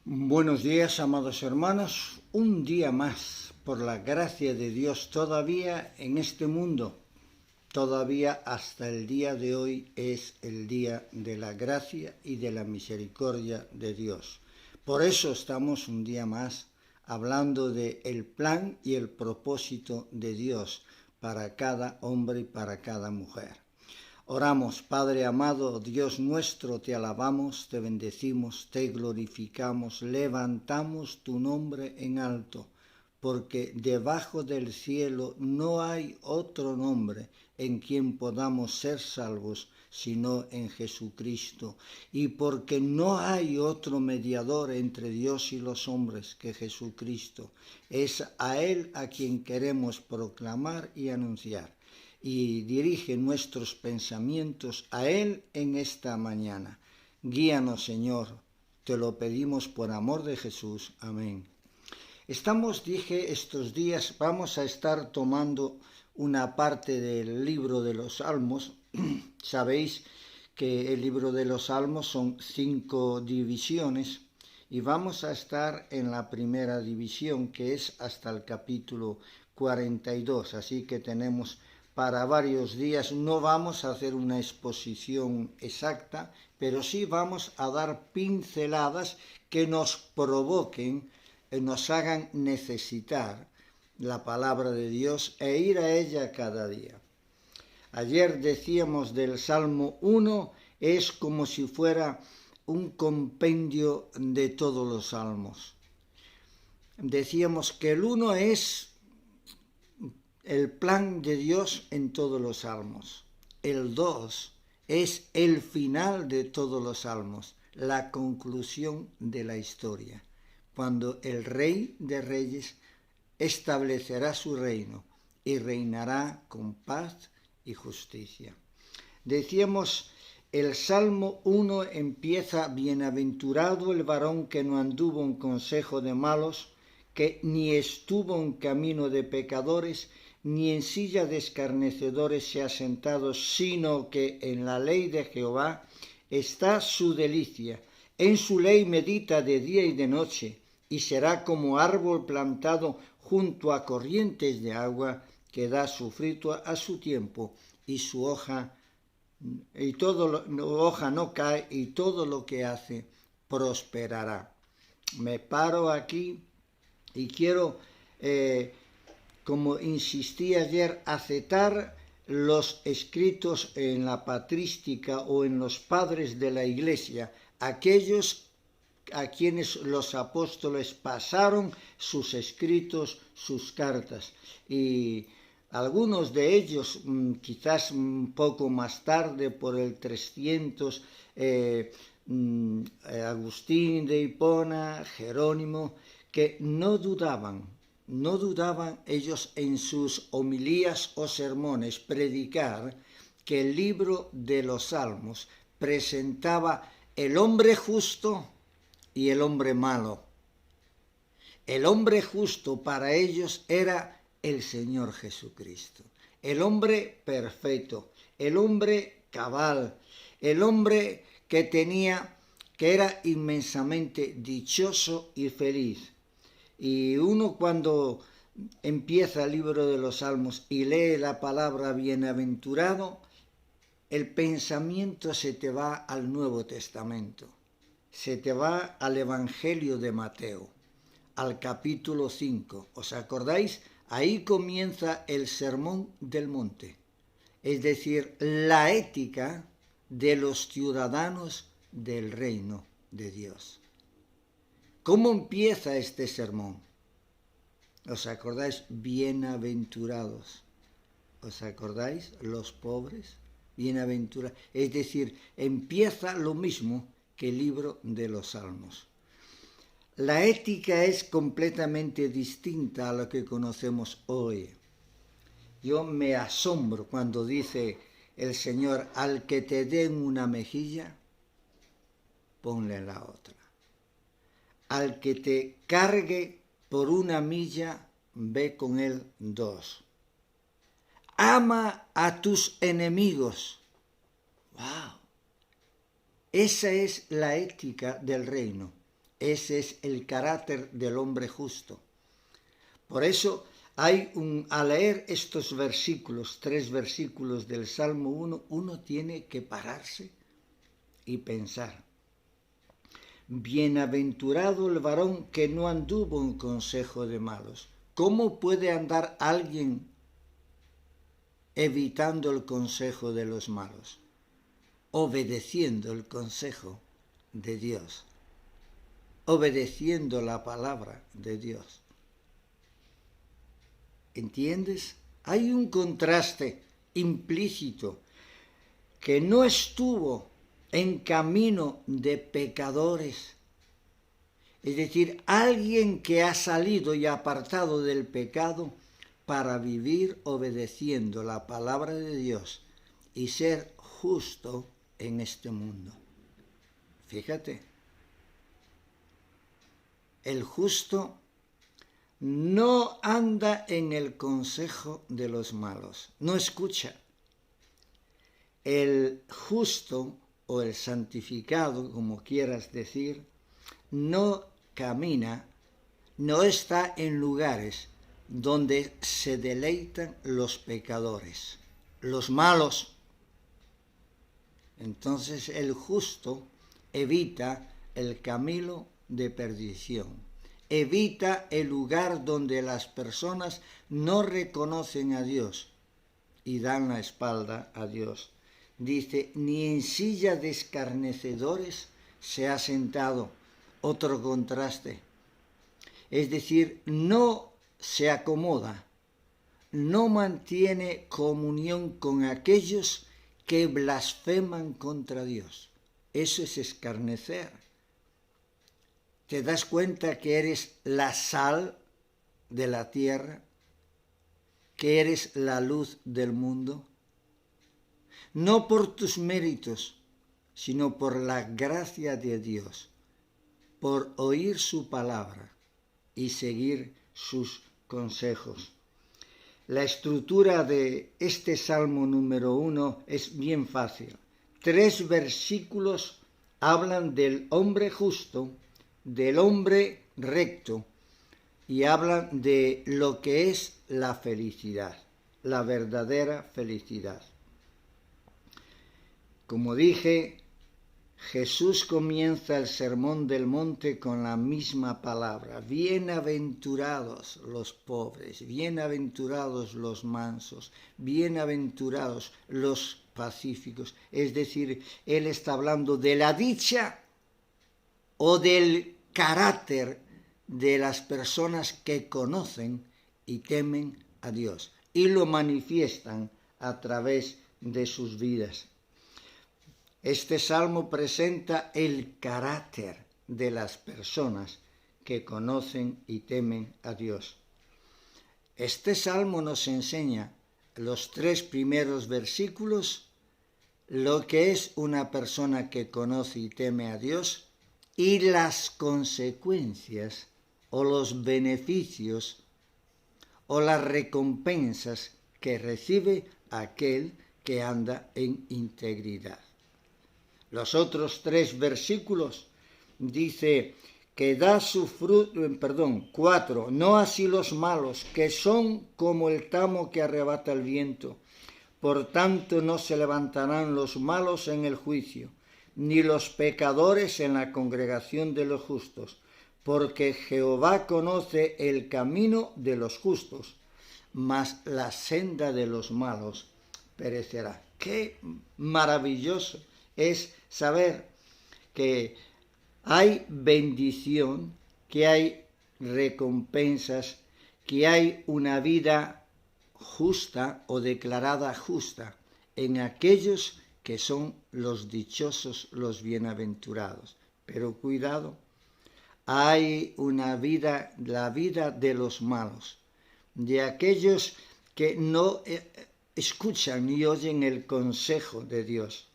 Buenos días, amados hermanos. Un día más, por la gracia de Dios, todavía en este mundo, todavía hasta el día de hoy es el día de la gracia y de la misericordia de Dios. Por eso estamos un día más hablando de el plan y el propósito de Dios para cada hombre y para cada mujer. Oramos, Padre amado, Dios nuestro, te alabamos, te bendecimos, te glorificamos, levantamos tu nombre en alto, porque debajo del cielo no hay otro nombre en quien podamos ser salvos, sino en Jesucristo, y porque no hay otro mediador entre Dios y los hombres que Jesucristo. Es a Él a quien queremos proclamar y anunciar. Y dirige nuestros pensamientos a Él en esta mañana. Guíanos, Señor, te lo pedimos por amor de Jesús. Amén. Estos días vamos a estar tomando una parte del libro de los Salmos. Sabéis que el libro de los Salmos son 5 divisiones y vamos a estar en la primera división, que es hasta el capítulo 42, así que tenemos para varios días. No vamos a hacer una exposición exacta, pero sí vamos a dar pinceladas que nos provoquen, nos hagan necesitar la palabra de Dios e ir a ella cada día. Ayer decíamos del Salmo 1, es como si fuera un compendio de todos los salmos. Decíamos que el 1 es el plan de Dios en todos los salmos. El 2 es el final de todos los salmos, la conclusión de la historia, cuando el Rey de Reyes establecerá su reino y reinará con paz y justicia. Decíamos, el Salmo 1 empieza: bienaventurado el varón que no anduvo en consejo de malos, que ni estuvo en camino de pecadores, ni en silla de escarnecedores se ha sentado, sino que en la ley de Jehová está su delicia. En su ley medita de día y de noche, y será como árbol plantado junto a corrientes de agua, que da su fruto a su tiempo, y su hoja no cae, y todo lo que hace prosperará. Me paro aquí y quiero, como insistí ayer, aceptar los escritos en la patrística o en los padres de la Iglesia, aquellos a quienes los apóstoles pasaron sus escritos, sus cartas, y algunos de ellos, quizás un poco más tarde, por el 300, Agustín de Hipona, Jerónimo, que no dudaban ellos en sus homilías o sermones predicar que el libro de los Salmos presentaba el hombre justo y el hombre malo. El hombre justo para ellos era el Señor Jesucristo, el hombre perfecto, el hombre cabal, el hombre que era inmensamente dichoso y feliz. Y uno, cuando empieza el libro de los Salmos y lee la palabra bienaventurado, el pensamiento se te va al Nuevo Testamento, se te va al Evangelio de Mateo, al capítulo 5. ¿Os acordáis? Ahí comienza el Sermón del Monte, es decir, la ética de los ciudadanos del reino de Dios. ¿Cómo empieza este sermón? ¿Os acordáis? Bienaventurados. ¿Os acordáis? Los pobres. Bienaventurados. Es decir, empieza lo mismo que el libro de los Salmos. La ética es completamente distinta a lo que conocemos hoy. Yo me asombro cuando dice el Señor: al que te den una mejilla, ponle la otra. Al que te cargue por una milla, ve con él 2. Ama a tus enemigos. ¡Wow! Esa es la ética del reino. Ese es el carácter del hombre justo. Por eso al leer estos versículos, 3 versículos del Salmo 1, uno tiene que pararse y pensar. Bienaventurado el varón que no anduvo en consejo de malos. ¿Cómo puede andar alguien evitando el consejo de los malos? Obedeciendo el consejo de Dios, obedeciendo la palabra de Dios. ¿Entiendes? Hay un contraste implícito que no estuvo en camino de pecadores. Es decir, alguien que ha salido y apartado del pecado para vivir obedeciendo la palabra de Dios y ser justo en este mundo. Fíjate, el justo no anda en el consejo de los malos, no escucha. El justo o el santificado, como quieras decir, no camina, no está en lugares donde se deleitan los pecadores, los malos. Entonces el justo evita el camino de perdición, evita el lugar donde las personas no reconocen a Dios y dan la espalda a Dios. Dice, ni en silla de escarnecedores se ha sentado. Otro contraste. Es decir, no se acomoda, no mantiene comunión con aquellos que blasfeman contra Dios. Eso es escarnecer. ¿Te das cuenta que eres la sal de la tierra? ¿Que eres la luz del mundo? No por tus méritos, sino por la gracia de Dios, por oír su palabra y seguir sus consejos. La estructura de este Salmo número 1 es bien fácil. 3 versículos hablan del hombre justo, del hombre recto, y hablan de lo que es la felicidad, la verdadera felicidad. Como dije, Jesús comienza el Sermón del Monte con la misma palabra. Bienaventurados los pobres, bienaventurados los mansos, bienaventurados los pacíficos. Es decir, Él está hablando de la dicha o del carácter de las personas que conocen y temen a Dios y lo manifiestan a través de sus vidas. Este salmo presenta el carácter de las personas que conocen y temen a Dios. Este salmo nos enseña los 3 primeros versículos lo que es una persona que conoce y teme a Dios y las consecuencias o los beneficios o las recompensas que recibe aquel que anda en integridad. Los otros 3 versículos dice que da su fruto, 4, no así los malos, que son como el tamo que arrebata el viento. Por tanto no se levantarán los malos en el juicio, ni los pecadores en la congregación de los justos, porque Jehová conoce el camino de los justos, mas la senda de los malos perecerá. ¡Qué maravilloso es saber que hay bendición, que hay recompensas, que hay una vida justa o declarada justa en aquellos que son los dichosos, los bienaventurados? Pero cuidado, hay una vida, la vida de los malos, de aquellos que no escuchan ni oyen el consejo de Dios,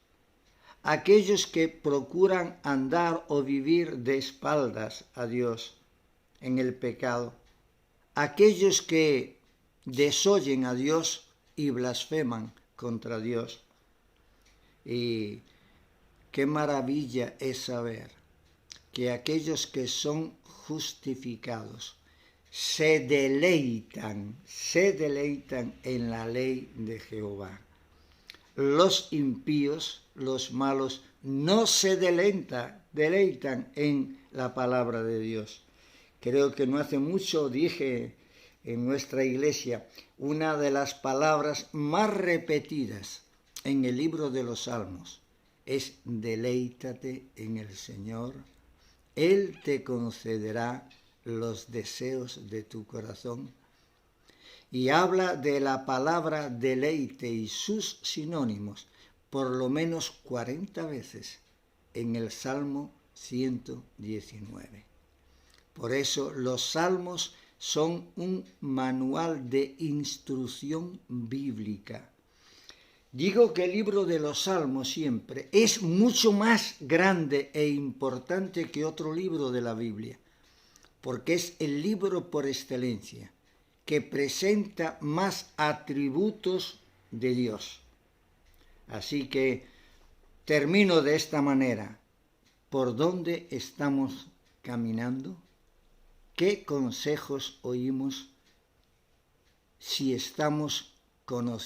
aquellos que procuran andar o vivir de espaldas a Dios en el pecado, aquellos que desoyen a Dios y blasfeman contra Dios. Y qué maravilla es saber que aquellos que son justificados se deleitan en la ley de Jehová. Los impíos, los malos, no se deleitan en la palabra de Dios. Creo que no hace mucho dije en nuestra iglesia una de las palabras más repetidas en el libro de los Salmos es: deleítate en el Señor, Él te concederá los deseos de tu corazón. Y habla de la palabra deleite y sus sinónimos por lo menos 40 veces en el Salmo 119. Por eso los salmos son un manual de instrucción bíblica. Digo que el libro de los Salmos siempre es mucho más grande e importante que otro libro de la Biblia, porque es el libro por excelencia que presenta más atributos de Dios. Así que termino de esta manera. ¿Por dónde estamos caminando? ¿Qué consejos oímos? Si estamos conociendo